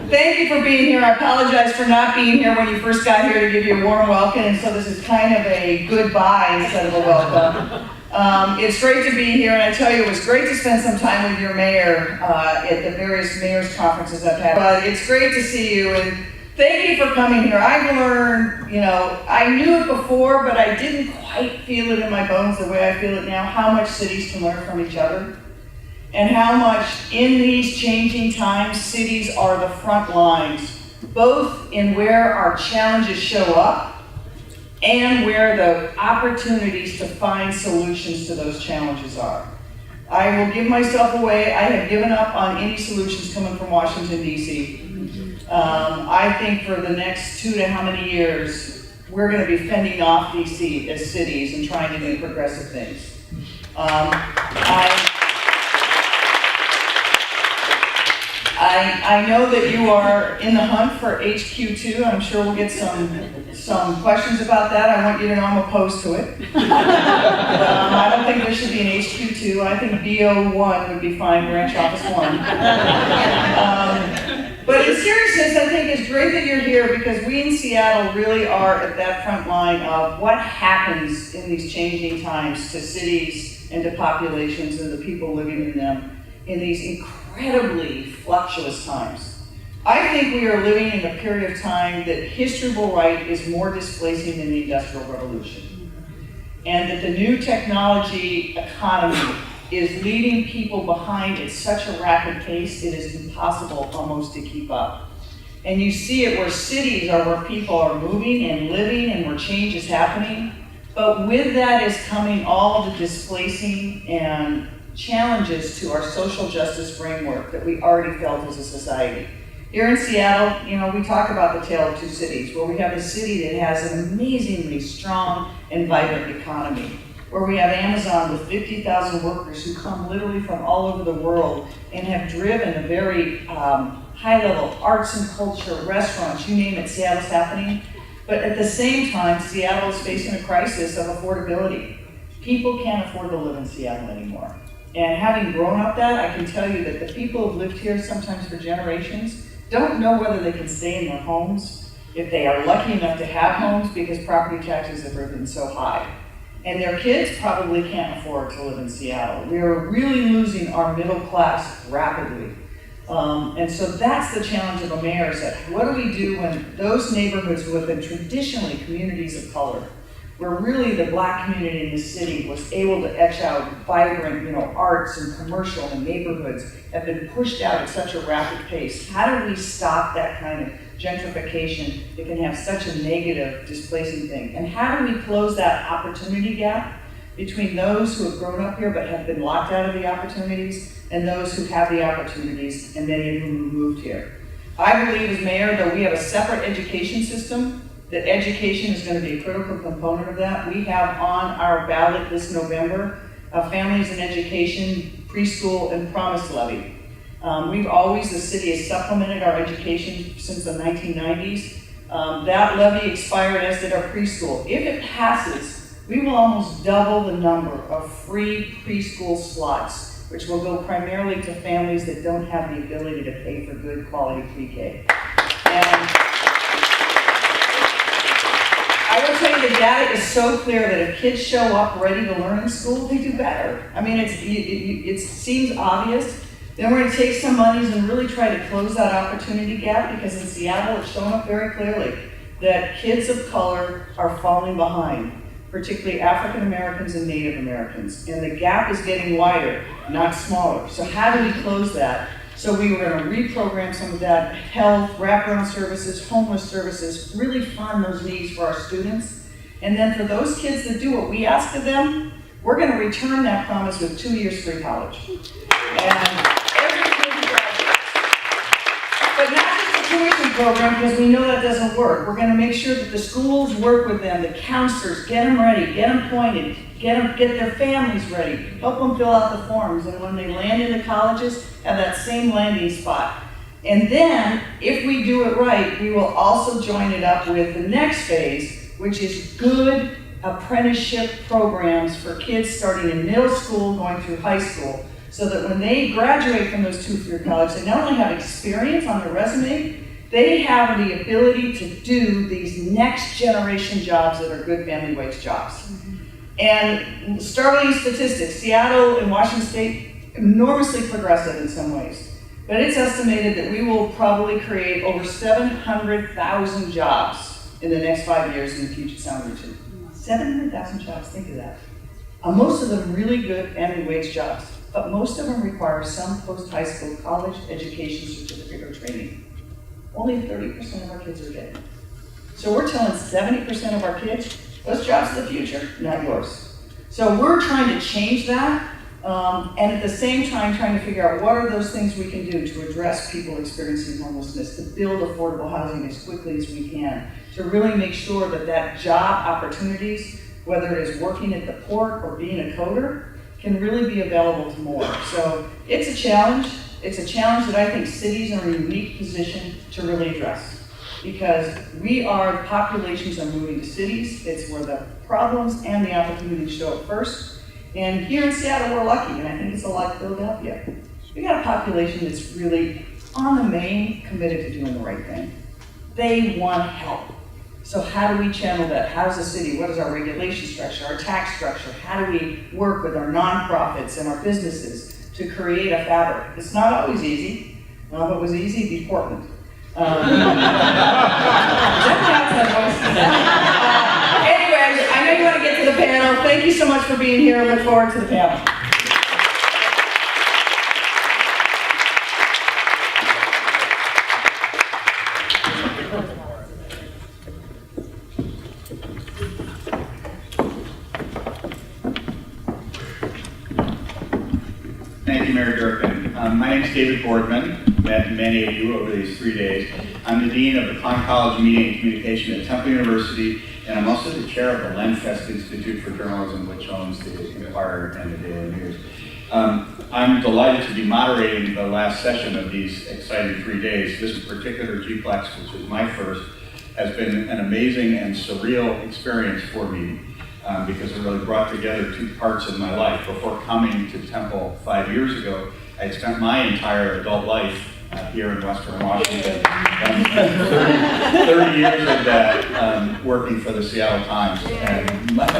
Thank you for being here. I apologize for not being here when you first got here to give you a warm welcome, and so this is kind of a goodbye instead of a welcome. It's great to be here, and I tell you, it was great to spend some time with your mayor at the various mayor's conferences I've had. But it's great to see you, and thank you for coming here. I've learned, I knew it before, but I didn't quite feel it in my bones the way I feel it now, how much cities can learn from each other. And how much in these changing times, cities are the front lines, both in where our challenges show up and where the opportunities to find solutions to those challenges are. I will give myself away. I have given up on any solutions coming from Washington, D.C. I think for the next 2 to how many years, we're going to be fending off D.C. as cities and trying to do progressive things. I know that you are in the hunt for HQ2. I'm sure we'll get some questions about that. I want you to know I'm opposed to it. I don't think there should be an HQ2. I think BO1 would be fine, Branch Office 1. But in seriousness, I think it's great that you're here because we in Seattle really are at that front line of what happens in these changing times to cities and to populations and the people living in them in these incredibly fluctuous times. I think we are living in a period of time that history will write is more displacing than the Industrial Revolution. And that the new technology economy is leading people behind at such a rapid pace, it is impossible almost to keep up. And you see it where cities are where people are moving and living and where change is happening. But with that is coming all of the displacing and challenges to our social justice framework that we already felt as a society. Here in Seattle, we talk about the tale of two cities, where we have a city that has an amazingly strong and vibrant economy, where we have Amazon with 50,000 workers who come literally from all over the world and have driven a very high-level arts and culture, restaurants, you name it, Seattle's happening. But at the same time, Seattle is facing a crisis of affordability. People can't afford to live in Seattle anymore. And having grown up that, I can tell you that the people who've lived here sometimes for generations don't know whether they can stay in their homes, if they are lucky enough to have homes because property taxes have been so high. And their kids probably can't afford to live in Seattle. We are really losing our middle class rapidly. And so that's the challenge of a mayor is that what do we do when those neighborhoods who have been traditionally communities of color, where really the Black community in the city was able to etch out vibrant, arts and commercial and neighborhoods have been pushed out at such a rapid pace. How do we stop that kind of gentrification that can have such a negative displacing thing? And how do we close that opportunity gap between those who have grown up here but have been locked out of the opportunities and those who have the opportunities and many of whom have moved here? I believe as mayor that we have a separate education system, that education is going to be a critical component of that. We have on our ballot this November, Families and Education, Preschool, and Promise Levy. We've always, the city has supplemented our education since the 1990s. That levy expired, as did our preschool. If it passes, we will almost double the number of free preschool slots, which will go primarily to families that don't have the ability to pay for good quality pre-K. And I will tell you the data is so clear that if kids show up ready to learn in school, they do better. I mean, it seems obvious. Then we're going to take some monies and really try to close that opportunity gap because in Seattle it's shown up very clearly that kids of color are falling behind, particularly African Americans and Native Americans. And the gap is getting wider, not smaller. So how do we close that? So we were going to reprogram some of that health, wraparound services, homeless services, really fund those needs for our students. And then for those kids that do what we ask of them, we're going to return that promise with 2 years free college. And every kid graduates. But not just the tuition program, because we know that doesn't work. We're going to make sure that the schools work with them, the counselors, get them ready, get them pointed, get their families ready, help them fill out the forms, and when they land in the colleges, have that same landing spot. And then, if we do it right, we will also join it up with the next phase, which is good apprenticeship programs for kids starting in middle school, going through high school, so that when they graduate from those two-year college, they not only have experience on their resume, they have the ability to do these next generation jobs that are good family wage jobs. And startling statistics, Seattle and Washington State, enormously progressive in some ways. But it's estimated that we will probably create over 700,000 jobs in the next 5 years in the Puget Sound region. 700,000 jobs, think of that. Most of them really good family wage jobs, but most of them require some post-high school college education certificate or training. Only 30% of our kids are getting it. So we're telling 70% of our kids, those jobs of the future, not yours. So we're trying to change that, and at the same time trying to figure out what are those things we can do to address people experiencing homelessness, to build affordable housing as quickly as we can, to really make sure that that job opportunities, whether it is working at the port or being a coder, can really be available to more. So it's a challenge. It's a challenge that I think cities are in a unique position to really address, because the populations are moving to cities. It's where the problems and the opportunities show up first. And here in Seattle, we're lucky, and I think it's a lot of Philadelphia. We got a population that's really on the main, committed to doing the right thing. They want help. So how do we channel that? How does the city, what is our regulation structure, our tax structure? How do we work with our nonprofits and our businesses to create a fabric? It's not always easy. Well, if it was easy, it'd be Portland. Anyway, I know you want to get to the panel. Thank you so much for being here. I look forward to the panel. Thank you, Mayor Durkin. My name is David Boardman. Met many of you over these 3 days. I'm the Dean of the Klein College of Media and Communication at Temple University, and I'm also the chair of the Lenfest Institute for Journalism, which owns the Inquirer and the Daily News. I'm delighted to be moderating the last session of these exciting 3 days. This particular G-Plex, which is my first, has been an amazing and surreal experience for me. Because it really brought together two parts of my life. Before coming to Temple 5 years ago, I had spent my entire adult life here in Western Washington. 30 years of that working for the Seattle Times, and much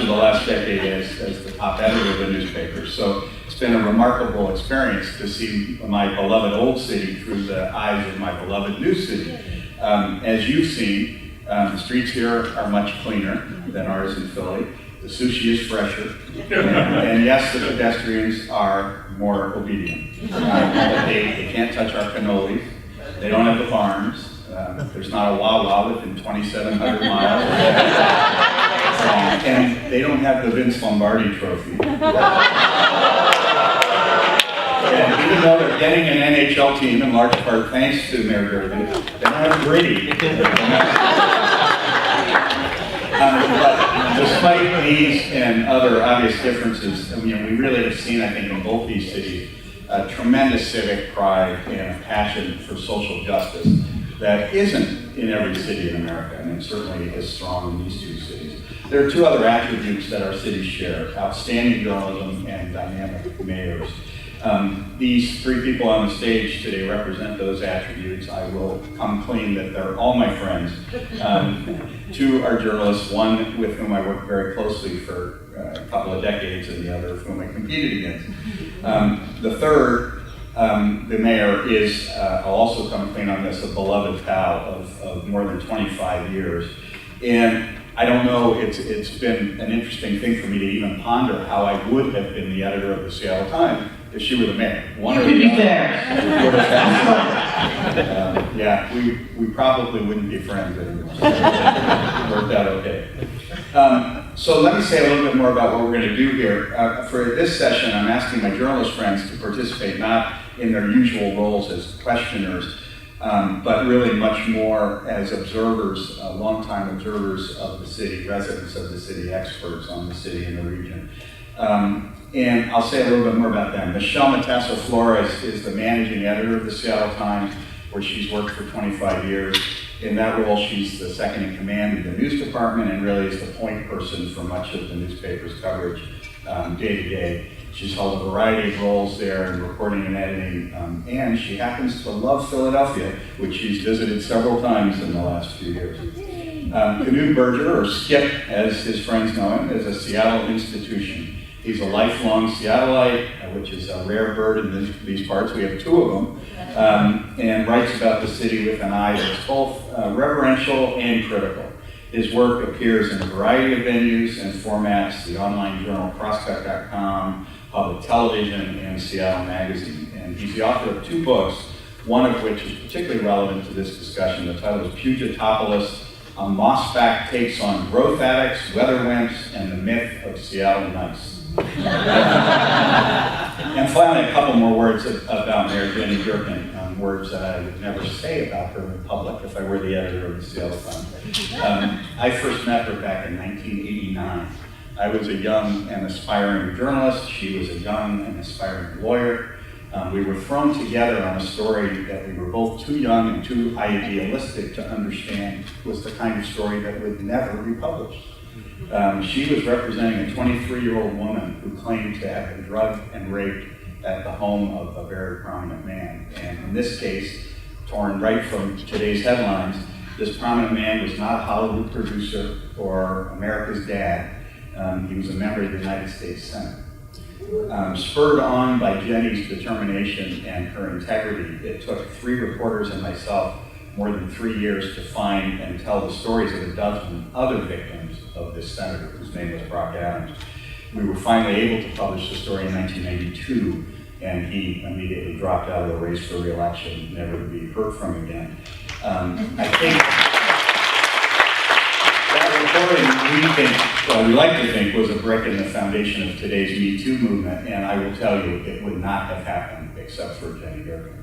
of the last decade as the top editor of the newspaper. So it's been a remarkable experience to see my beloved old city through the eyes of my beloved new city. As you've seen, the streets here are much cleaner than ours in Philly. The sushi is fresher. And yes, the pedestrians are more obedient. They can't touch our cannolis. They don't have the farms. There's not a Wawa within 2,700 miles. And they don't have the Vince Lombardi trophy. And even though they're getting an NHL team, in large part thanks to Mayor Durkin, they don't have Brady. But despite these and other obvious differences, we really have seen, I think, in both these cities, a tremendous civic pride and a passion for social justice that isn't in every city in America, and it certainly is strong in these two cities. There are two other attributes that our cities share: outstanding journalism and dynamic mayors. These three people on the stage today represent those attributes. I will come clean that they're all my friends. Two are journalists, one with whom I worked very closely for a couple of decades, and the other with whom I competed against. The third, the mayor, is, I'll also come clean on this, a beloved pal of more than 25 years. And I don't know, it's been an interesting thing for me to even ponder how I would have been the editor of the Seattle Times if she were the mayor. One or the other. Yeah, we probably wouldn't be friends anymore. So it worked out okay. So let me say a little bit more about what we're going to do here. For this session, I'm asking my journalist friends to participate not in their usual roles as questioners, but really much more as observers, longtime observers of the city, residents of the city, experts on the city and the region. And I'll say a little bit more about them. Michelle Matassa Flores is the managing editor of the Seattle Times, where she's worked for 25 years. In that role, she's the second in command of the news department and really is the point person for much of the newspaper's coverage day to day. She's held a variety of roles there in reporting and editing, and she happens to love Philadelphia, which she's visited several times in the last few years. Knut Berger, or Skip as his friends know him, is a Seattle institution. He's a lifelong Seattleite, which is a rare bird in these parts. We have two of them, and writes about the city with an eye that's both reverential and critical. His work appears in a variety of venues and formats: the online journal Crosscut.com, public television, and Seattle Magazine. And he's the author of two books, one of which is particularly relevant to this discussion. The title is Pugitopolis: A Mossback Takes on Growth Addicts, Weather Wimps, and the Myth of Seattle Nice. And finally, a couple more words about Mayor Jenny Durkan, words that I would never say about her in public if I were the editor of the Seattle Sun. I first met her back in 1989. I was a young and aspiring journalist. She was a young and aspiring lawyer. We were thrown together on a story that we were both too young and too idealistic to understand was the kind of story that would never be published. She was representing a 23-year-old woman who claimed to have been drugged and raped at the home of a very prominent man. And in this case, torn right from today's headlines, this prominent man was not a Hollywood producer or America's dad. He was a member of the United States Senate. Spurred on by Jenny's determination and her integrity, it took 3 reporters and myself more than 3 years to find and tell the stories of a dozen other victims of this senator, whose name was Brock Adams. We were finally able to publish the story in 1992, and he immediately dropped out of the race for re-election, never to be heard from again. I think that reporting, we like to think, was a brick in the foundation of today's Me Too movement, and I will tell you, it would not have happened except for Jenny Durkan.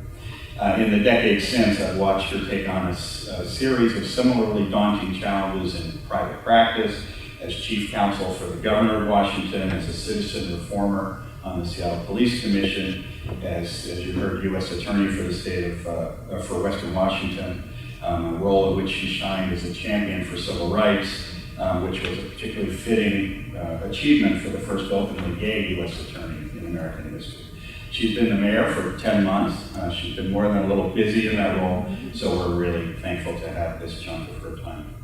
In the decades since, I've watched her take on a series of similarly daunting challenges in private practice, as chief counsel for the governor of Washington, as a citizen reformer on the Seattle Police Commission, as you heard, U.S. Attorney for the state of, for Western Washington, a role in which she shined as a champion for civil rights, which was a particularly fitting achievement for the first openly gay U.S. Attorney in American history. She's been the mayor for 10 months. She's been more than a little busy in that role, so we're really thankful to have this chunk of her time.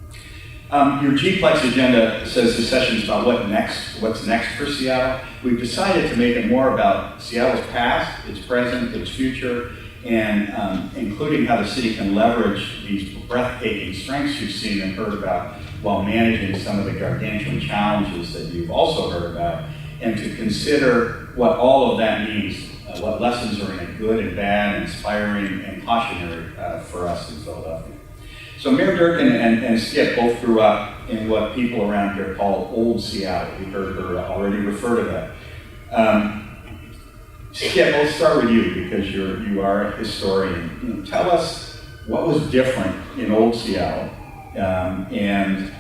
Your GPlex agenda says this session is about what's next for Seattle. We've decided to make it more about Seattle's past, its present, its future, and including how the city can leverage these breathtaking strengths you've seen and heard about while managing some of the gargantuan challenges that you've also heard about, and to consider what all of that means, what lessons are in it, good and bad, inspiring and cautionary for us in Philadelphia. So Mayor Durkan and Skip both grew up in what people around here call Old Seattle. We heard her already refer to that. Skip, let's start with you because you are a historian. Tell us what was different in Old Seattle and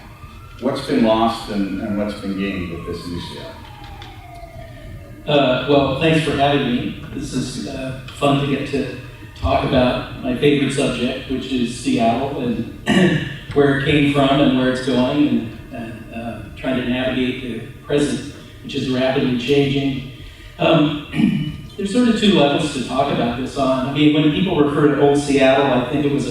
what's been lost and what's been gained with this new Seattle. Well, thanks for having me. This is fun to get to talk about my favorite subject, which is Seattle and where it came from and where it's going, and trying to navigate the present, which is rapidly changing. There's sort of 2 levels to talk about this on. I mean, when people refer to Old Seattle, I think it was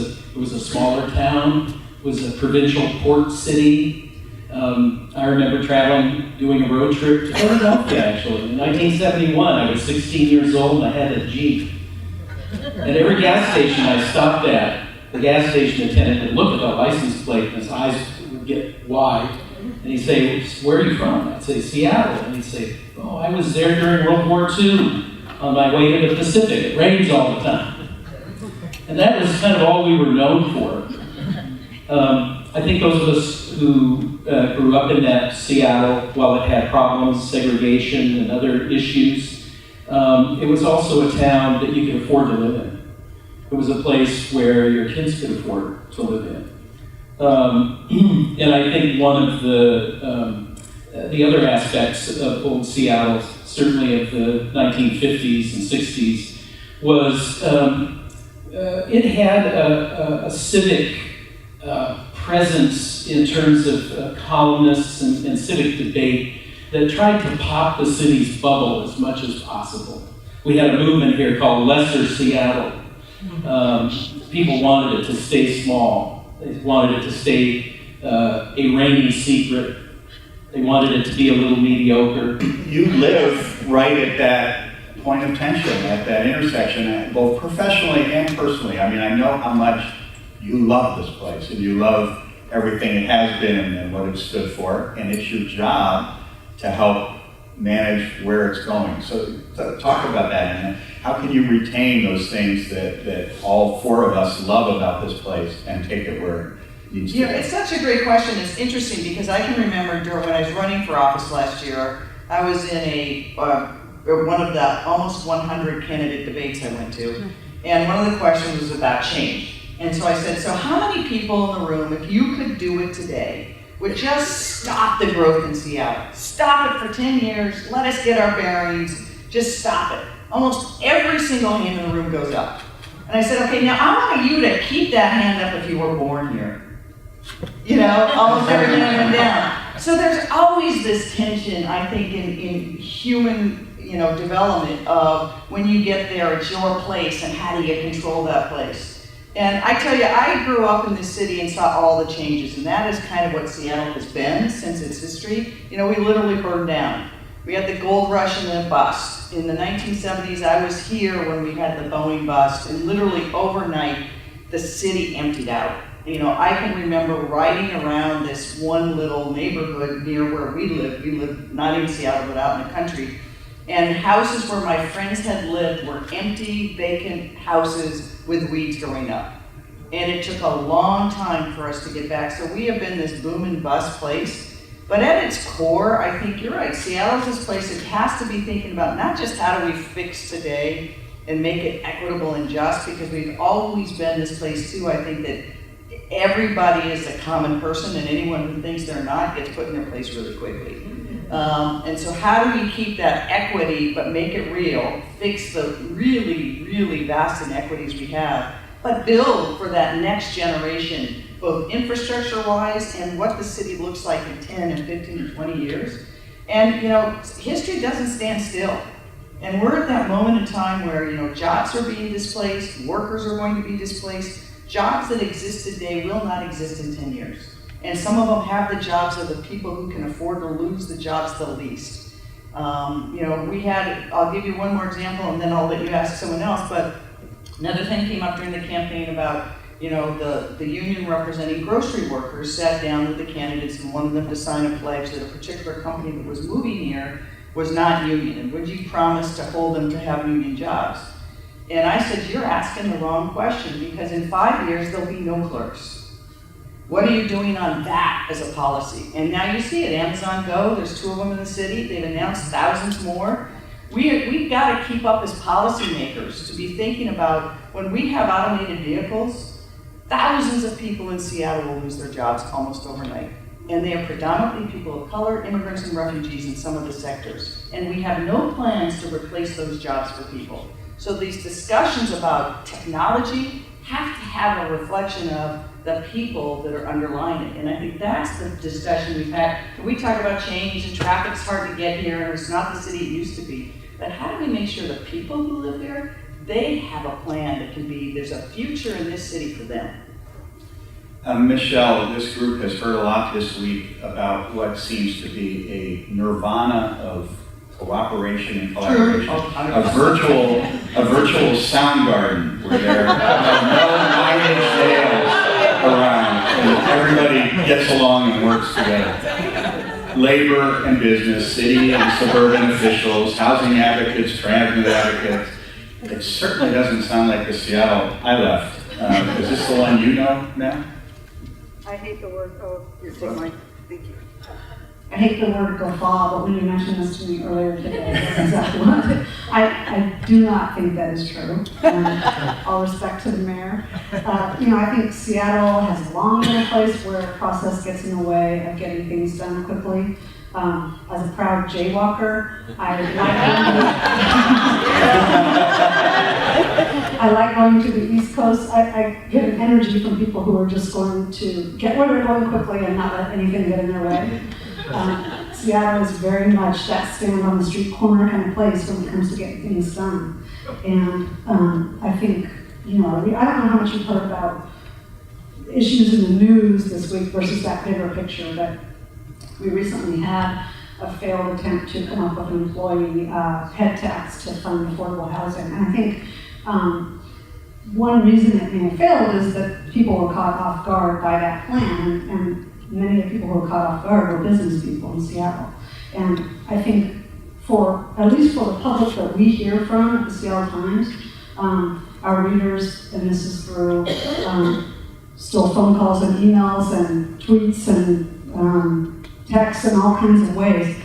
a smaller town, it was a provincial port city. I remember doing a road trip to Philadelphia, actually. In 1971, I was 16 years old and I had a Jeep. At every gas station I stopped at, the gas station attendant would look at the license plate and his eyes would get wide. And he'd say, "Where are you from?" I'd say, "Seattle." And he'd say, "Oh, I was there during World War II on my way to the Pacific. It rains all the time." And that was kind of all we were known for. I think those of us who grew up in that Seattle, while it had problems, segregation and other issues, it was also a town that you could afford to live in. It was a place where your kids could afford to live in. And I think one of the other aspects of Old Seattle, certainly of the 1950s and 60s, was it had a civic presence in terms of columnists and civic debate that tried to pop the city's bubble as much as possible. We had a movement here called Lesser Seattle. People wanted it to stay small. They wanted it to stay a reigning secret. They wanted it to be a little mediocre. You live right at that point of tension, at that intersection, both professionally and personally. I mean, I know how much you love this place, and you love everything it has been and what it stood for, and it's your job to help manage where it's going. So talk about that, and how can you retain those things that all four of us love about this place and take it where it needs to Yeah, go? it's such a great question. It's interesting because I can remember when I was running for office last year, I was in one of the almost 100 candidate debates I went to, and one of the questions was about change. And so I said, so how many people in the room, if you could do it today, would just stop the growth in Seattle? Stop it for 10 years, let us get our bearings, just stop it. Almost every single hand in the room goes up. And I said, okay, now I want you to keep that hand up if you were born here. You know, almost every hand went down. So there's always this tension, I think, in human development of when you get there, it's your place, and how do you control that place? And I tell you, I grew up in this city and saw all the changes, and that is kind of what Seattle has been since its history. You know, we literally burned down. We had the gold rush and then bust. In the 1970s, I was here when we had the Boeing bust, and literally overnight, the city emptied out. You know, I can remember riding around this one little neighborhood near where we lived not in Seattle, but out in the country, and houses where my friends had lived were empty, vacant houses with weeds growing up. And it took a long time for us to get back. So we have been this boom and bust place. But at its core, I think you're right. Seattle's this place that has to be thinking about not just how do we fix today and make it equitable and just, because we've always been this place too. I think that everybody is a common person, and anyone who thinks they're not gets put in their place really quickly. And so how do we keep that equity but make it real, fix the really, really vast inequities we have, but build for that next generation, both infrastructure-wise and what the city looks like in 10 and 15 and 20 years. And history doesn't stand still. And we're at that moment in time where jobs are being displaced, workers are going to be displaced. Jobs that exist today will not exist in 10 years. And some of them have the jobs of the people who can afford to lose the jobs the least. I'll give you one more example and then I'll let you ask someone else, but another thing came up during the campaign about, the union representing grocery workers sat down with the candidates and wanted them to sign a pledge that a particular company that was moving here was not union, and would you promise to hold them to have union jobs? And I said, you're asking the wrong question, because in 5 years, there'll be no clerks. What are you doing on that as a policy? And now you see it, Amazon Go, there's 2 of them in the city, they've announced thousands more. We've got to keep up as policymakers to be thinking about when we have automated vehicles, thousands of people in Seattle will lose their jobs almost overnight. And they are predominantly people of color, immigrants, and refugees in some of the sectors. And we have no plans to replace those jobs for people. So these discussions about technology have to have a reflection of the people that are underlying it. And I think that's the discussion we've had. We talk about change and traffic's hard to get here and it's not the city it used to be. But how do we make sure the people who live there, they have a plan that can be, there's a future in this city for them. Michelle, this group has heard a lot this week about what seems to be a nirvana of cooperation and collaboration. A virtual sound garden where there are no 9-inch nails around and everybody gets along and works together. Labor and business, city and suburban officials, housing advocates, transit advocates. It certainly doesn't sound like the Seattle I left. Is this the one you know now? I hate the word, you're taking my, thank you. I hate the word guffaw, but when you mentioned this to me earlier today, that's exactly what I do not think that is true. All respect to the mayor. I think Seattle has long been a place where process gets in the way of getting things done quickly. As a proud jaywalker, I like going to the East Coast. I get an energy from people who are just going to get where they're going quickly and not let anything get in their way. Seattle is very much that stand on the street corner kind of place when it comes to getting things done. And I think, you know, I don't know how much you've heard about issues in the news this week versus that bigger picture, but we recently had a failed attempt to come up with an employee head tax to fund affordable housing. And I think one reason it may have failed is that people were caught off guard by that plan, and many of the people who were caught off guard were business people in Seattle. And I think at least for the public that we hear from at the Seattle Times, our readers, and this is through still phone calls and emails and tweets and texts and all kinds of ways,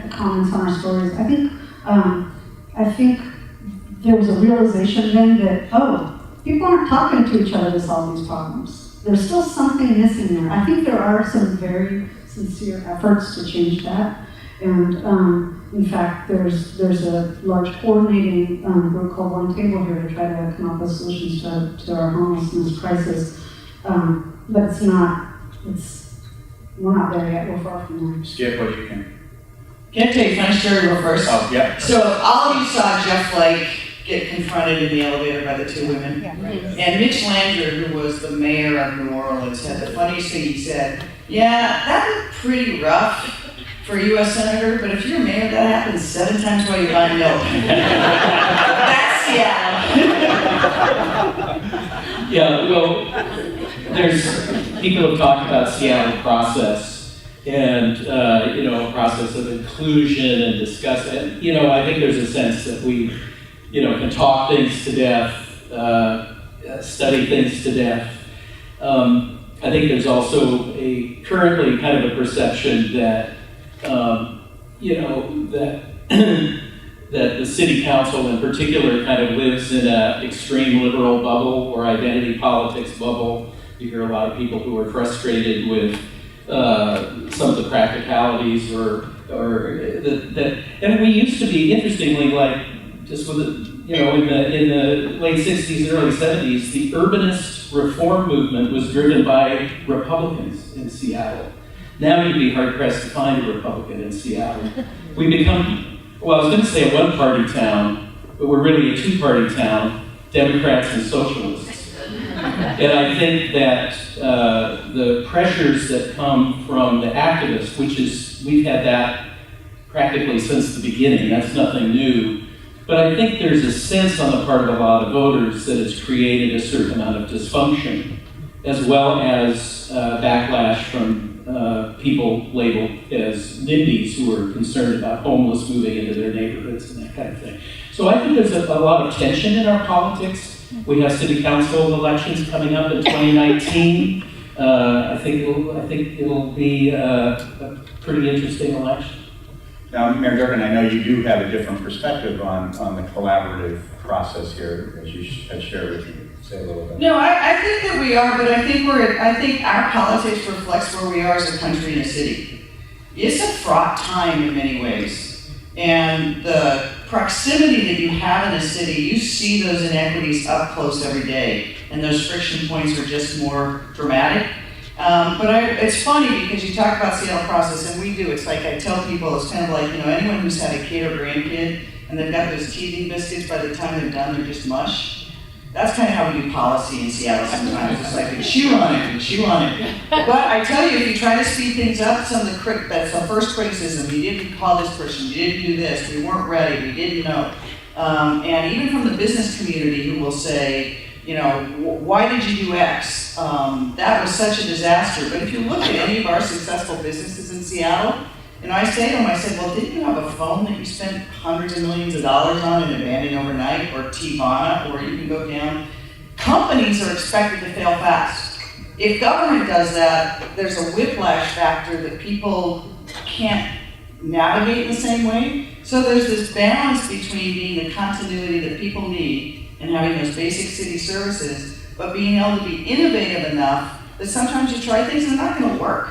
comments on our stories. I think there was a realization then that, oh, people aren't talking to each other to solve these problems. There's still something missing there. I think there are some very sincere efforts to change that. And in fact, there's a large coordinating group called One Table here to try to come up with solutions to our homelessness crisis. But we're not there yet. We're far from there. Skip what you can. Can I tell you a funny story real first? Oh, yeah. So all of you saw Jeff Flake get confronted in the elevator by the two women. Yeah. And Mitch Landrieu, who was the mayor of New Orleans, had the funniest thing he said. Yeah, that looked pretty rough for a U.S. Senator, but if you're mayor, that happens 7 times while you're buying milk. That's Seattle. Yeah, well, there's people have talked about Seattle process and a process of inclusion and discuss it. I think there's a sense that we can talk things to death, study things to death. I think there's also currently kind of a perception that that the city council in particular kind of lives in an extreme liberal bubble or identity politics bubble. You hear a lot of people who are frustrated with some of the practicalities and we used to be, interestingly, like just with in the late 60s and early 70s, the urbanist reform movement was driven by Republicans in Seattle. Now you'd be hard-pressed to find a Republican in Seattle. We become, well, I was going to say a one-party town, but we're really a two-party town, Democrats and socialists. And I think that the pressures that come from the activists, which is, we've had that practically since the beginning, that's nothing new. But I think there's a sense on the part of a lot of voters that it's created a certain amount of dysfunction, as well as backlash from people labeled as NIMBYs who are concerned about homeless moving into their neighborhoods and that kind of thing. So I think there's a lot of tension in our politics. We have city council elections coming up in 2019. I think it'll be a pretty interesting election. Now, Mayor Durkan, I know you do have a different perspective on the collaborative process here, as you had shared with me. Say a little bit. No, I think that we are, but I think our politics reflects where we are as a country and a city. It's a fraught time in many ways. And the proximity that you have in a city, you see those inequities up close every day. And those friction points are just more dramatic. It's funny because you talk about Seattle process, and we do. It's like I tell people, it's kind of like, anyone who's had a kid or grandkid, and they've got those teething biscuits, by the time they're done, they're just mush. That's kind of how we do policy in Seattle sometimes. It's like we chew on it, we chew on it. But I tell you, if you try to speed things up, that's the first criticism. You didn't call this person, you didn't do this, we weren't ready, we didn't know. And even from the business community who will say, why did you do X? That was such a disaster. But if you look at any of our successful businesses in Seattle, and I say to them, well, didn't you have a phone that you spent hundreds of millions of dollars on and abandoned overnight, or Tivana, or you can go down? Companies are expected to fail fast. If government does that, there's a whiplash factor that people can't navigate in the same way. So there's this balance between being the continuity that people need and having those basic city services, but being able to be innovative enough that sometimes you try things and they're not going to work.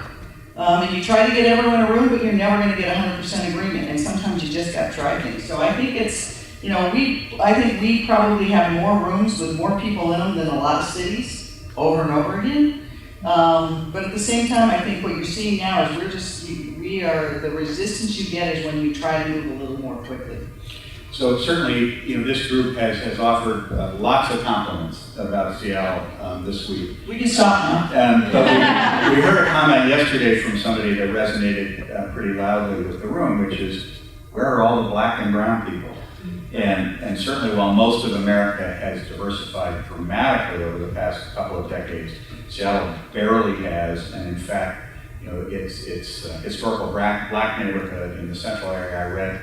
And you try to get everyone in a room, but you're never going to get 100% agreement. And sometimes you just got to try things. So I think I think we probably have more rooms with more people in them than a lot of cities over and over again. But at the same time, I think what you're seeing now is we the resistance you get is when you try to move a little more quickly. So certainly, this group has offered lots of compliments about Seattle this week. We can stop now. But we heard a comment yesterday from somebody that resonated pretty loudly with the room, which is, where are all the black and brown people? And certainly while most of America has diversified dramatically over the past couple of decades, Seattle barely has, and in fact, it's historical black neighborhood in the central area I read,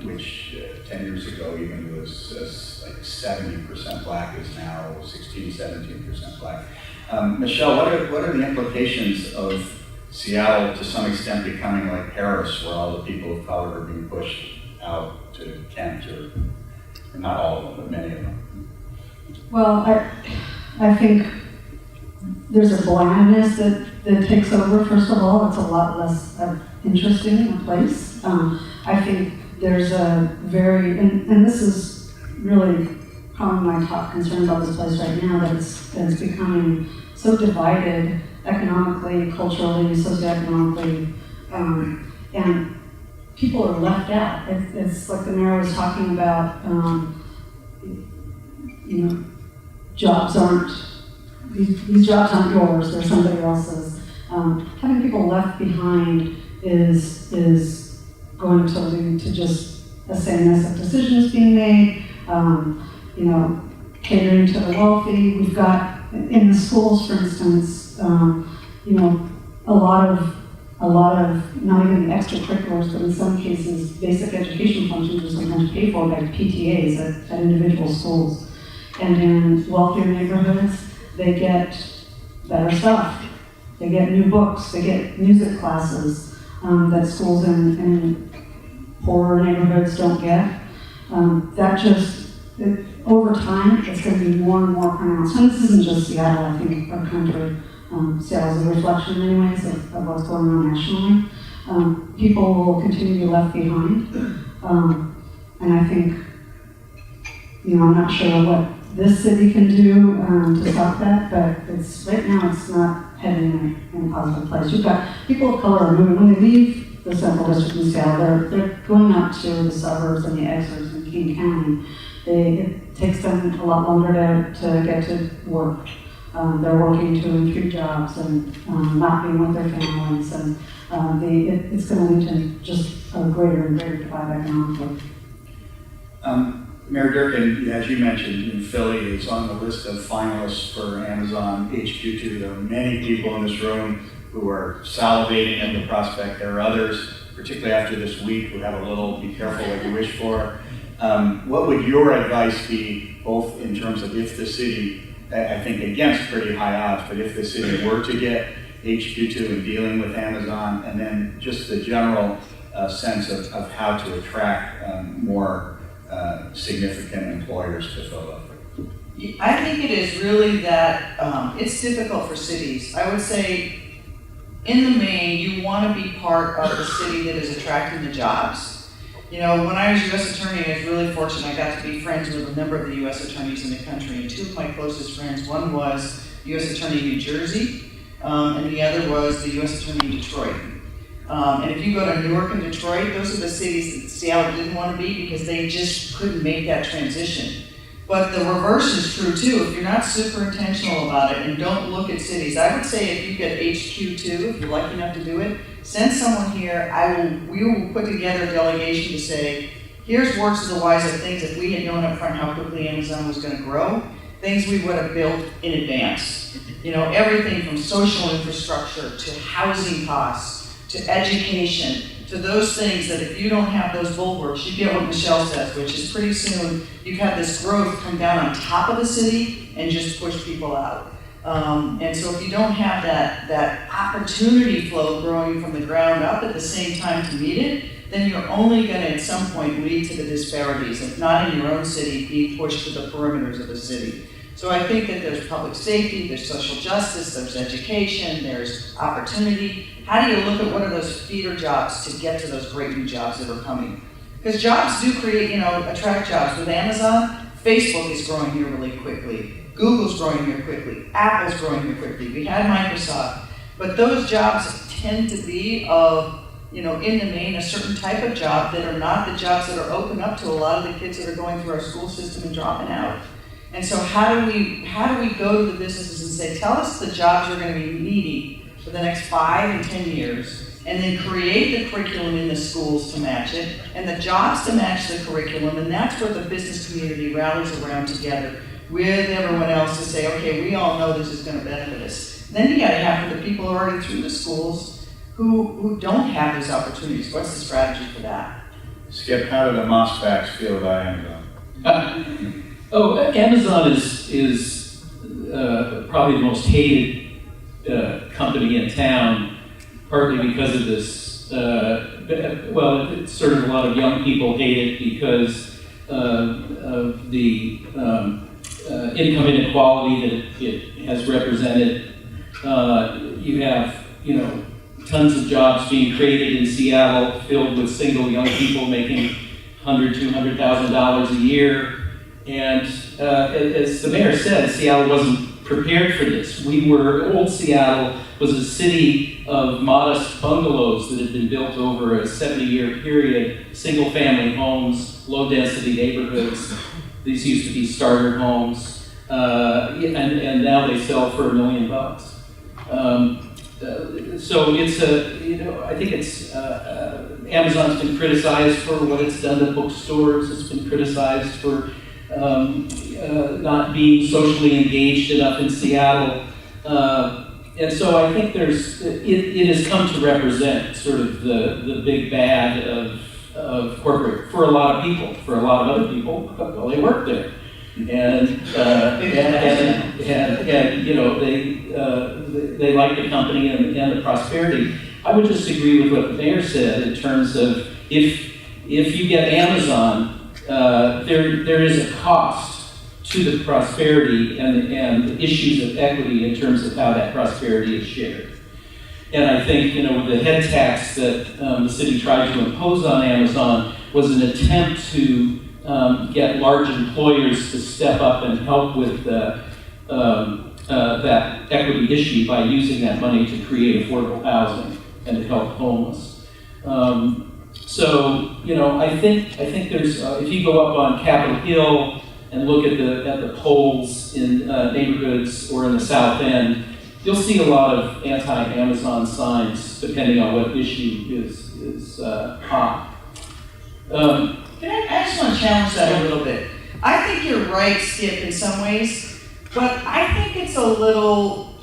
which 10 years ago even was like 70% black, is now 16, 17% black. Michelle, what are the implications of Seattle to some extent becoming like Paris, where all the people of color are being pushed out to Kent, or not all of them, but many of them? Well, I think there's a blandness that takes over. First of all, it's a lot less interesting a place. I think there's a very, and this is really probably my top concern about this place right now, that it's becoming so divided economically, culturally, socioeconomically, and people are left out. It's like the mayor was talking about, jobs aren't, these jobs aren't yours, they're somebody else's. Having people left behind is going to lead to just a sameness of decisions being made, catering to the wealthy. We've got, in the schools, for instance, a lot of not even the extracurriculars, but in some cases, basic education functions are sometimes paid for by PTAs at individual schools. And in wealthier neighborhoods, they get better stuff. They get new books, they get music classes that schools in poorer neighborhoods don't get. Over time, it's going to be more and more pronounced. And this isn't just Seattle, I think our country. Seattle's a reflection in many ways of what's going on nationally. People will continue to be left behind. And I think, I'm not sure what this city can do to stop that, but right now it's not heading in a positive place. You've got people of color are moving. When they leave the central district in Seattle, they're going out to the suburbs and the exurbs in King County. It takes them a lot longer to get to work. They're working 2 and 3 jobs and not being with their families, and it's going to lead to just a greater and greater divide economically. Mayor Durkan, as you mentioned, Philly is on the list of finalists for Amazon HQ2. There are many people in this room who are salivating at the prospect. There are others, particularly after this week, who have a little, be careful what you wish for. What would your advice be, both in terms of if the city, I think against pretty high odds, but if the city were to get HQ2 in dealing with Amazon, and then just the general sense of how to attract more significant employers to Philadelphia? I think it is really that it's difficult for cities. I would say, in the main, you want to be part of the city that is attracting the jobs. When I was U.S. Attorney, I was really fortunate. I got to be friends with a number of the U.S. attorneys in the country, and 2 of my closest friends, one was the U.S. Attorney in New Jersey, and the other was the U.S. Attorney in Detroit. And if you go to Newark and Detroit, those are the cities that Seattle didn't want to be because they just couldn't make that transition. But the reverse is true too. If you're not super intentional about it and don't look at cities, I would say if you get HQ2, if you're lucky enough to do it, send someone here. We will put together a delegation to say, here's works of the wise of things. If we had known up front how quickly Amazon was going to grow, things we would have built in advance. Everything from social infrastructure to housing costs, to education, to those things that if you don't have those bulwarks, you get what Michelle says, which is pretty soon you've had this growth come down on top of the city and just push people out. And so if you don't have that opportunity flow growing from the ground up at the same time to meet it, then you're only going to at some point lead to the disparities, if not in your own city, being pushed to the perimeters of the city. So I think that there's public safety, there's social justice, there's education, there's opportunity. How do you look at what are those feeder jobs to get to those great new jobs that are coming? Because jobs do create, attract jobs. With Amazon, Facebook is growing here really quickly. Google's growing here quickly. Apple's growing here quickly. We had Microsoft. But those jobs tend to be of you know, in the main, a certain type of job that are not the jobs that are open up to a lot of the kids that are going through our school system and dropping out. And so how do we go to the businesses and say, tell us the jobs you're going to be needing for the next 5 and 10 years, and then create the curriculum in the schools to match it, and the jobs to match the curriculum, and that's where the business community rallies around together with everyone else to say, okay, we all know this is going to benefit us. Then you got to have for the people already through the schools who don't have those opportunities. What's the strategy for that? Skip, how do the Mossbacks feel about Amazon? Amazon is probably the most hated company in town, partly because of this. It's sort of a lot of young people hate it because of the income inequality that it has represented. You have, tons of jobs being created in Seattle filled with single young people making $100,000, $200,000 a year. And as the mayor said, Seattle wasn't prepared for this. Old Seattle was a city of modest bungalows that had been built over a 70-year period, single-family homes, low-density neighborhoods. These used to be starter homes, and now they sell for $1 million. So it's I think it's, Amazon's been criticized for what it's done to bookstores. It's been criticized for not being socially engaged enough in Seattle. And so I think it has come to represent sort of the big bad of corporate for a lot of people. For a lot of other people, well, they work there. And they like the company and the prosperity. I would just agree with what the mayor said in terms of if you get Amazon, there is a cost to the prosperity and the issues of equity in terms of how that prosperity is shared. And I think, the head tax that the city tried to impose on Amazon was an attempt to get large employers to step up and help with that equity issue by using that money to create affordable housing and to help homeless. I think there's if you go up on Capitol Hill and look at the polls in neighborhoods or in the South End, you'll see a lot of anti-Amazon signs depending on what issue is hot. I just want to challenge that a little bit. I think you're right, Skip, in some ways, but I think it's a little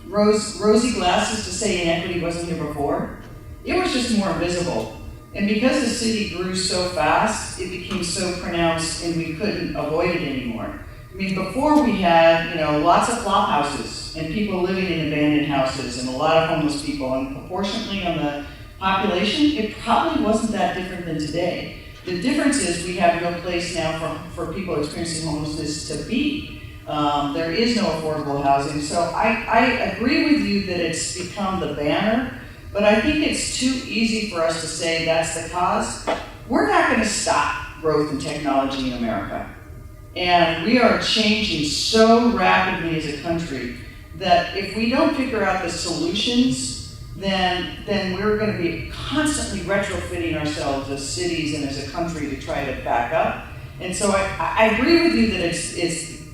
rosy glasses to say inequity wasn't here before. It was just more visible. And because the city grew so fast, it became so pronounced and we couldn't avoid it anymore. I mean, before we had, lots of flop houses and people living in abandoned houses and a lot of homeless people, and proportionately on the population, it probably wasn't that different than today. The difference is we have no place now for people experiencing homelessness to be. There is no affordable housing. So I agree with you that it's become the banner, but I think it's too easy for us to say that's the cause. We're not going to stop growth in technology in America. And we are changing so rapidly as a country that if we don't figure out the solutions, then we're going to be constantly retrofitting ourselves as cities and as a country to try to back up. And so I agree with you that it's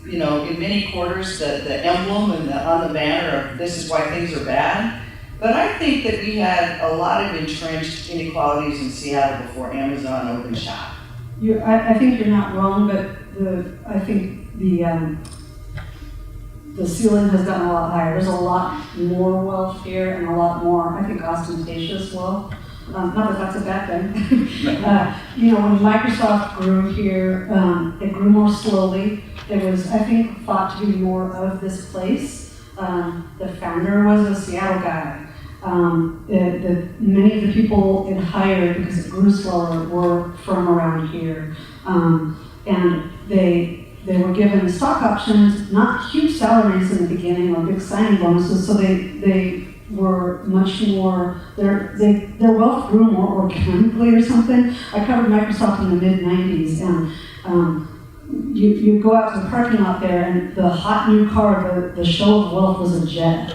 in many quarters the emblem and on the banner of this is why things are bad. But I think that we had a lot of entrenched inequalities in Seattle before Amazon opened shop. I think you're not wrong, but I think the ceiling has gotten a lot higher. There's a lot more wealth here and a lot more, I think, ostentatious wealth. Not that that's a bad thing. When Microsoft grew here, it grew more slowly. There was, I think, thought to be more of this place. The founder was a Seattle guy. Many of the people it hired, because it grew slower, were from around here. And they were given stock options, not huge salaries in the beginning or big signing bonuses, so they were much more, their wealth grew more organically or something. I covered Microsoft in the mid-90s, and you go out to the parking lot there, and the hot new car, the show of wealth was a jet.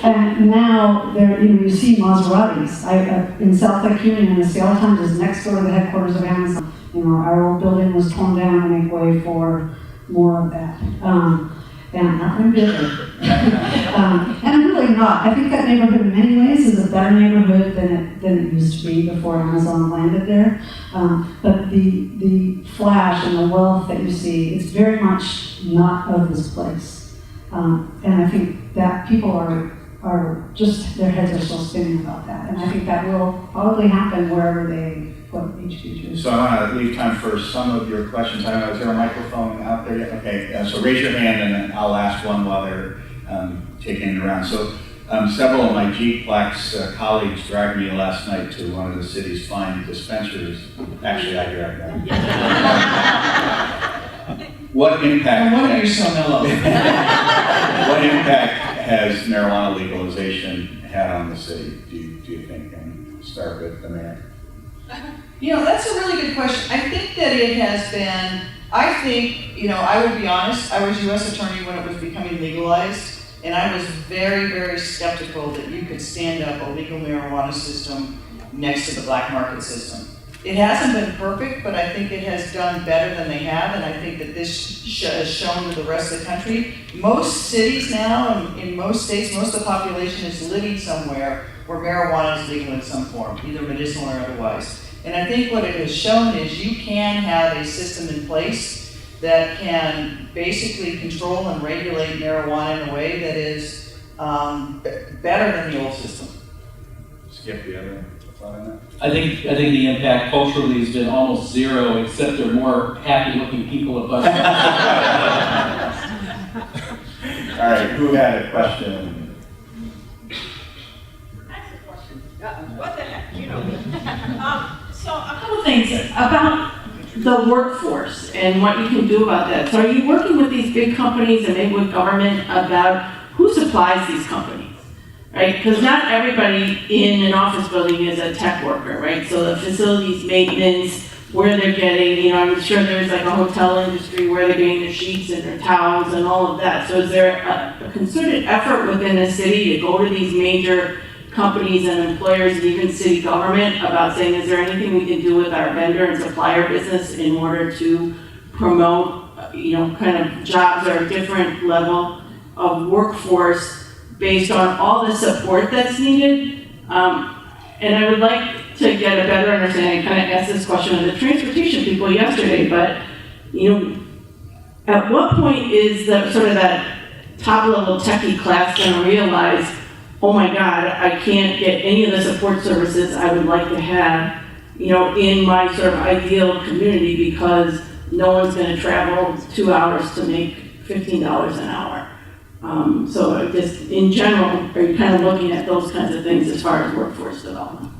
And now there, you see Maseratis. In South Lake Union, the Seattle Times is next door to the headquarters of Amazon. Our old building was torn down to make way for more of that. And I'm not going to be there. And I'm really not. I think that neighborhood in many ways is a better neighborhood than it used to be before Amazon landed there. But the flash and the wealth that you see is very much not of this place. And I think that people are just, their heads are still spinning about that. And I think that will probably happen wherever they put HQ2. So I want to leave time for some of your questions. I don't know, is there a microphone out there yet? Okay, so raise your hand and then I'll ask one while they're taking it around. So several of my G-Plex colleagues dragged me last night to one of the city's fine dispensaries. Actually, I dragged them. What impact? No wonder you're so mellow. What impact has marijuana legalization had on the city, do you think? And start with the mayor. That's a really good question. I think that it has been, I would be honest, I was U.S. attorney when it was becoming legalized, and I was very, very skeptical that you could stand up a legal marijuana system next to the black market system. It hasn't been perfect, but I think it has done better than they have, and I think that this has shown to the rest of the country. Most cities now, and in most states, most of the population is living somewhere where marijuana is legal in some form, either medicinal or otherwise. And I think what it has shown is you can have a system in place that can basically control and regulate marijuana in a way that is better than the old system. Skip the other thought on that. I think the impact culturally has been almost zero, except they're more happy-looking people at Bus. All right, who had a question? That's a question. What the heck, So a couple things about the workforce and what you can do about that. So are you working with these big companies and maybe with government about who supplies these companies? Right, because not everybody in an office building is a tech worker, right? So the facilities maintenance, where they're getting, I'm sure there's like a hotel industry where they're getting their sheets and their towels and all of that. So is there a concerted effort within the city to go to these major companies and employers and even city government about saying, is there anything we can do with our vendor and supplier business in order to promote, kind of jobs or a different level of workforce based on all the support that's needed? And I would like to get a better understanding, kind of asked this question of the transportation people yesterday, but, at what point is the sort of that top level techie class going to realize, oh my God, I can't get any of the support services I would like to have, in my sort of ideal community because no one's going to travel 2 hours to make $15 an hour. So just in general, are you kind of looking at those kinds of things as far as workforce development?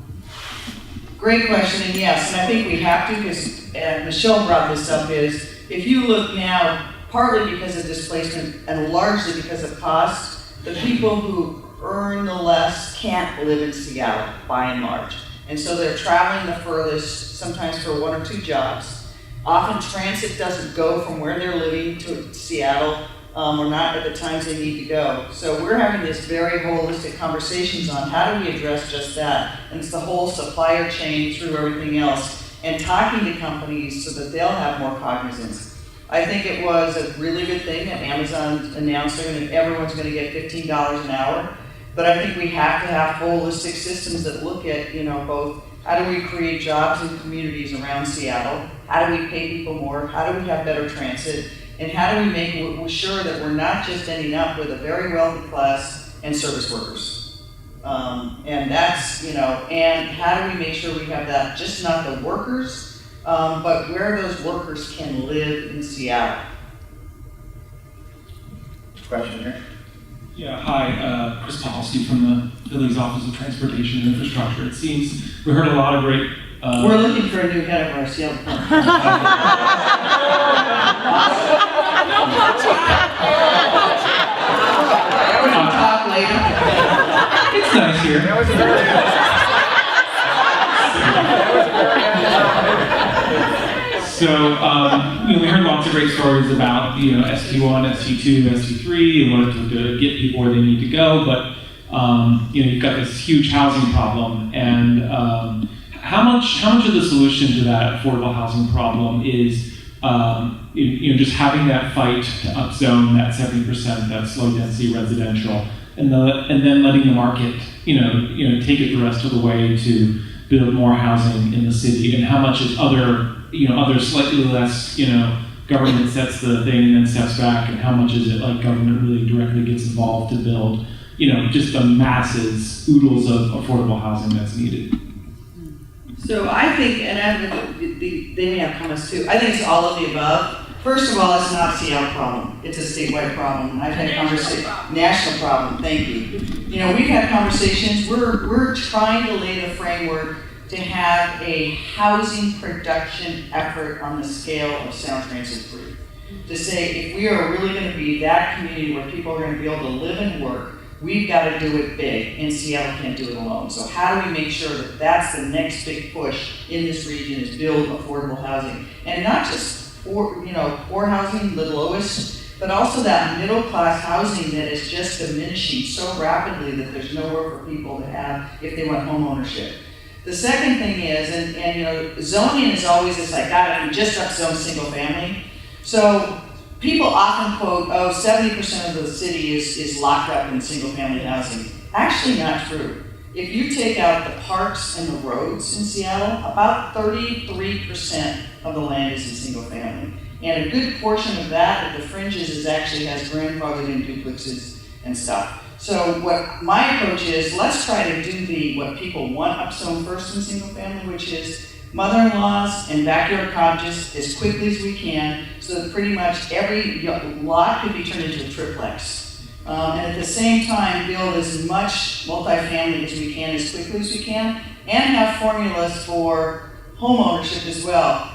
Great question, and yes, and I think we have to, because Michelle brought this up, is if you look now, partly because of displacement and largely because of cost, the people who earn the less can't live in Seattle, by and large. And so they're traveling the furthest, sometimes for 1 or 2 jobs. Often transit doesn't go from where they're living to Seattle, or not at the times they need to go. So we're having this very holistic conversations on how do we address just that. And it's the whole supplier chain through everything else, and talking to companies so that they'll have more cognizance. I think it was a really good thing that Amazon announced that everyone's going to get $15 an hour. But I think we have to have holistic systems that look at, both how do we create jobs in communities around Seattle, how do we pay people more, how do we have better transit, and how do we make sure that we're not just ending up with a very wealthy class and service workers. And that's, and how do we make sure we have that, just not the workers, but where those workers can live in Seattle. Question here? Yeah, hi, Chris Policy from the Phillies Office of Transportation and Infrastructure. It seems we heard a lot of great. We're looking for a new head of our Seattle plant. We can talk later. It's nice here. So, we heard lots of great stories about, ST1, ST2, ST3, in order to get people where they need to go, but, you've got this huge housing problem, and how much of the solution to that affordable housing problem is, just having that fight to upzone that 70% that's low density residential, and then letting the market, take it the rest of the way to build more housing in the city, and how much is other slightly less, government sets the thing and then steps back, and how much is it like government really directly gets involved to build, just the masses, oodles of affordable housing that's needed. So I think, they may have comments too, I think it's all of the above. First of all, it's not a Seattle problem, it's a statewide problem. And I've had conversations, national problem, thank you. We've had conversations, we're trying to lay the framework to have a housing production effort on the scale of Sound Transit 3. To say, if we are really gonna be that community where people are gonna be able to live and work, we've got to do it big, and Seattle can't do it alone. So how do we make sure that that's the next big push in this region, is build affordable housing? And not just poor housing, the lowest, but also that middle class housing that is just diminishing so rapidly that there's nowhere for people to have if they want home ownership. The second thing is, and zoning is always this like, God, if we just upzone single family. So people often quote, 70% of the city is locked up in single family housing. Actually not true. If you take out the parks and the roads in Seattle, about 33% of the land is in single family. And a good portion of that at the fringes actually has grandfathered in duplexes and stuff. So what my approach is, let's try to do what people want upzone first in single family, which is mother-in-laws and backyard cottages as quickly as we can, so that pretty much every lot could be turned into a triplex. And at the same time, build as much multifamily as we can, as quickly as we can, and have formulas for home ownership as well.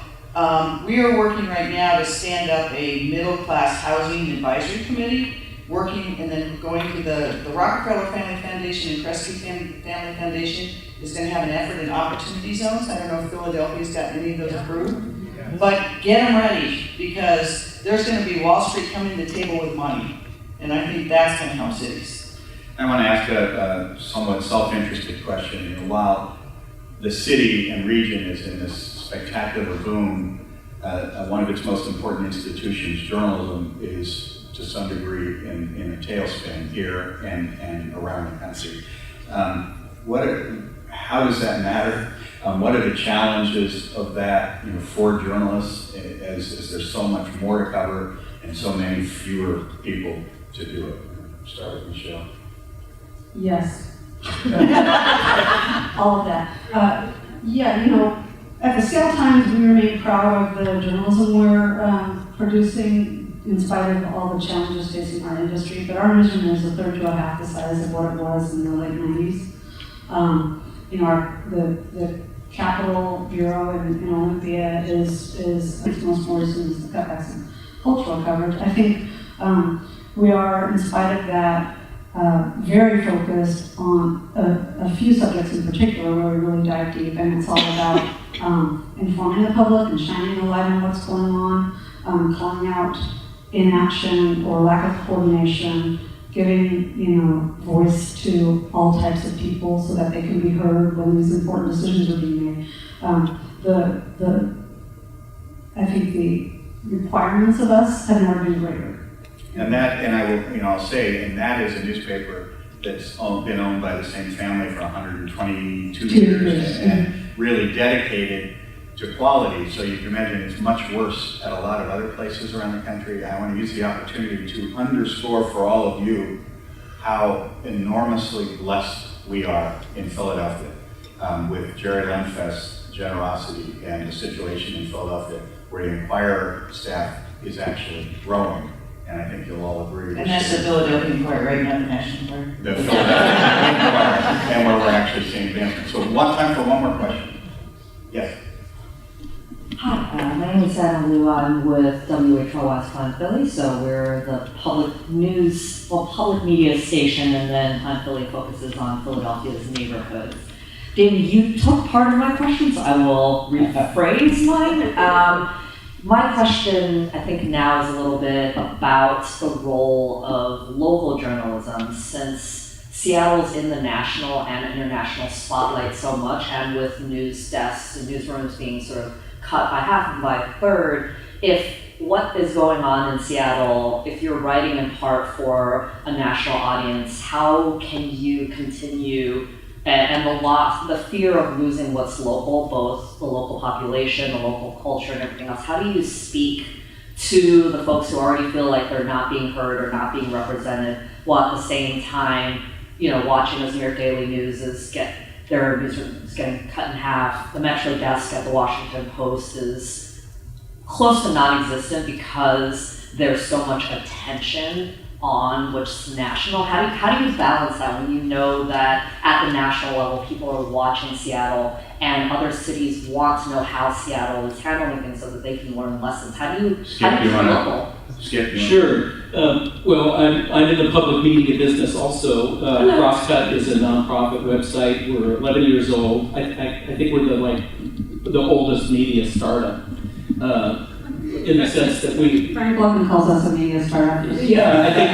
We are working right now to stand up a middle-class housing advisory committee, working and then going to the Rockefeller Family Foundation and Kresge Family Foundation is going to have an effort in opportunity zones. I don't know if Philadelphia's got any of those approved, but get them ready, because there's going to be Wall Street coming to the table with money, and I think that's going to help cities. I want to ask a somewhat self-interested question. While the city and region is in this spectacular boom, one of its most important institutions, journalism, is to some degree in a tailspin here and around the country. How does that matter? What are the challenges of that for journalists, as there's so much more to cover and so many fewer people to do it? Start with Michelle. Yes. All of that. At the Seattle Times, we remain proud of the journalism we're producing, in spite of all the challenges facing our industry, but our newsroom is a third to a half the size of what it was in the late 90s. The Capitol Bureau in Olympia is most more as soon as the cutbacks in cultural coverage. I think we are, in spite of that, very focused on a few subjects in particular where we really dive deep, and it's all about informing the public and shining a light on what's going on, calling out inaction or lack of coordination, giving voice to all types of people so that they can be heard when these important decisions are being made. I think the requirements of us have never been greater. And I'll say, and that is a newspaper that's been owned by the same family for 122 years and really dedicated to quality. So you can imagine it's much worse at a lot of other places around the country. I want to use the opportunity to underscore for all of you how enormously blessed we are in Philadelphia with Jerry Lenfest's generosity and the situation in Philadelphia where the Inquirer staff is actually growing. And I think you'll all agree. And that's the Philadelphia Inquirer, right? Not the National Inquirer. The Philadelphia Inquirer, and where we're actually seeing advancement. So time for one more question. Yes. Hi, my name is Anna Liu. I'm with WHOS Time Philly, so we're the public media station, and then Time Philly focuses on Philadelphia's neighborhoods. David, you took part of my question, so I will rephrase mine. My question, I think now is a little bit about the role of local journalism, since Seattle's in the national and international spotlight so much, and with news desks and newsrooms being sort of cut by half and by a third, if what is going on in Seattle, if you're writing in part for a national audience, how can you continue, and the fear of losing what's local, both the local population, the local culture, and everything else, how do you speak to the folks who already feel like they're not being heard or not being represented, while at the same time, watching as New York Daily News their newsroom is getting cut in half, the Metro desk at the Washington Post is close to non-existent because there's so much attention on what's national. How do you balance that when you know that at the national level people are watching Seattle and other cities want to know how Seattle is handling things so that they can learn lessons? How do you Skip, you wanna- Sure. Well, I'm in the public media business also. Crosscut is a nonprofit website. We're 11 years old. I think we're the oldest media startup. In the sense that we... Frank Logan calls us a media startup. Yeah, I think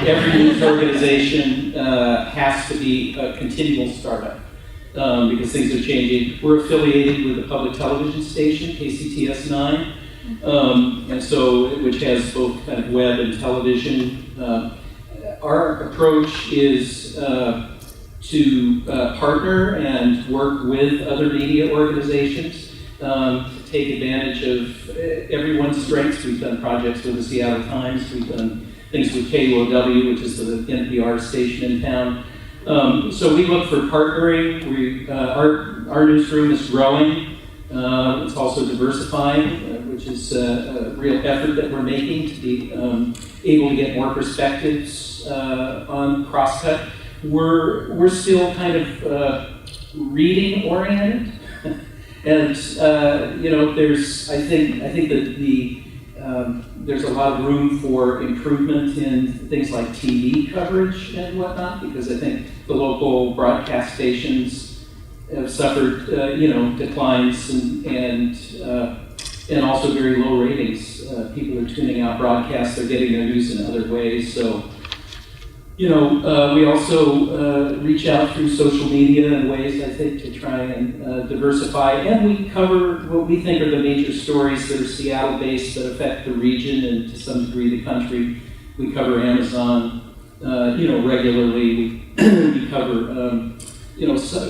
every news organization has to be a continual startup because things are changing. We're affiliated with a public television station, KCTS 9, and so which has both kind of web and television. Our approach is to partner and work with other media organizations. To take advantage of everyone's strengths. We've done projects with the Seattle Times. We've done things with KUOW, which is the NPR station in town. So we look for partnering. Our newsroom is growing. It's also diversifying, which is a real effort that we're making to be able to get more perspectives on Crosscut. We're still kind of reading oriented. And I think that there's a lot of room for improvement in things like TV coverage and whatnot, because I think the local broadcast stations have suffered, declines and also very low ratings. People are tuning out broadcasts; they're getting their news in other ways. So. We also reach out through social media in ways, I think, to try and diversify. And we cover what we think are the major stories that are Seattle-based that affect the region and to some degree the country. We cover Amazon, regularly. We cover,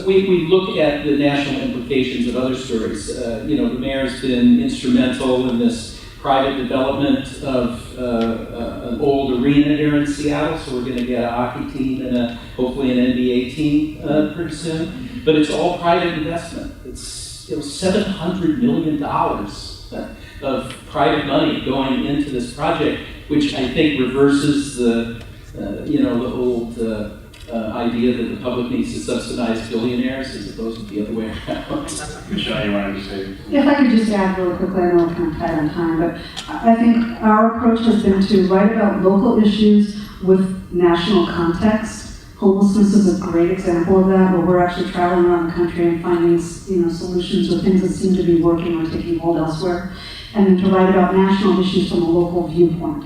we look at the national implications of other stories. The mayor's been instrumental in this private development of an old arena here in Seattle, so we're going to get a hockey team and hopefully an NBA team pretty soon. But it's all private investment. It's $700 million of private money going into this project, which I think reverses the old idea that the public needs to subsidize billionaires as opposed to the other way around. Michelle, you wanted to say? If I could just add really quickly, I know we're kind of tight on time, but I think our approach has been to write about local issues with national context. Homelessness is a great example of that, where we're actually traveling around the country and finding solutions or things that seem to be working or taking hold elsewhere, and then to write about national issues from a local viewpoint.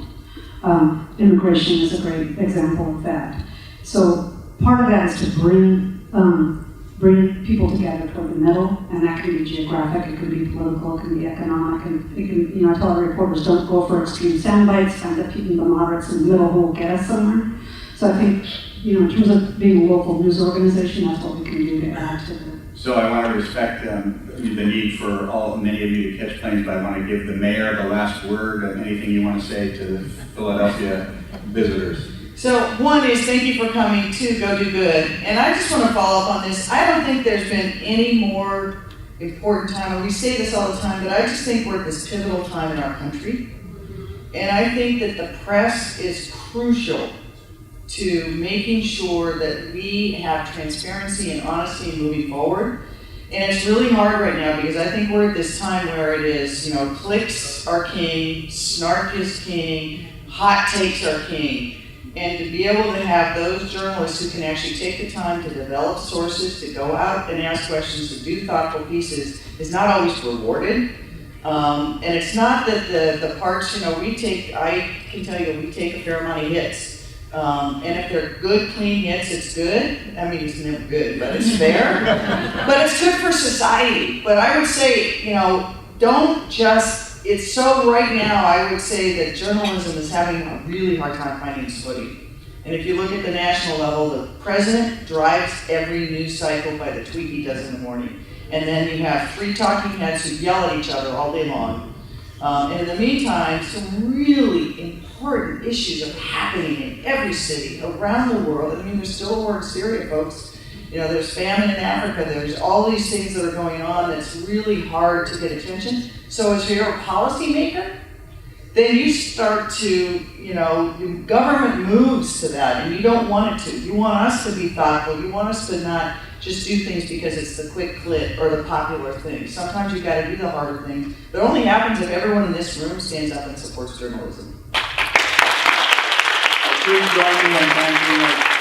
Immigration is a great example of that. So part of that is to bring people together toward the middle, and that can be geographic, it can be political, it can be economic, and it can, I tell our reporters, don't go for extreme soundbites, find the people, the moderates in the middle who will get us somewhere. So I think, in terms of being a local news organization, that's what we can do to add to the... So I want to respect the need for many of you to catch planes, but I want to give the mayor the last word of anything you want to say to the Philadelphia visitors. So one is thank you for coming. Two, go do good. And I just want to follow up on this. I don't think there's been any more important time, and we say this all the time, but I just think we're at this pivotal time in our country. And I think that the press is crucial to making sure that we have transparency and honesty moving forward. And it's really hard right now because I think we're at this time where it is, clicks are king, snark is king, hot takes are king. And to be able to have those journalists who can actually take the time to develop sources, to go out and ask questions, to do thoughtful pieces, is not always rewarded. And it's not that the parts, you know, I can tell you, we take a fair amount of hits. And if they're good, clean hits, it's good. I mean, it's never good, but it's fair. But it's good for society. But I would say, you know, don't just, it's so right now, I would say that journalism is having a really hard time finding its footing. And if you look at the national level, the president drives every news cycle by the tweet he does in the morning. And then you have 3 talking heads who yell at each other all day long. And in the meantime, some really important issues are happening in every city around the world. I mean, there's still a war in Syria, folks. You know, there's famine in Africa. There's all these things that are going on that's really hard to get attention. So as you're a policymaker, then you start to, you know, government moves to that, and you don't want it to. You want us to be thoughtful. You want us to not just do things because it's the quick click or the popular thing. Sometimes you got to do the harder thing. But it only happens if everyone in this room stands up and supports journalism. Please join me in thanking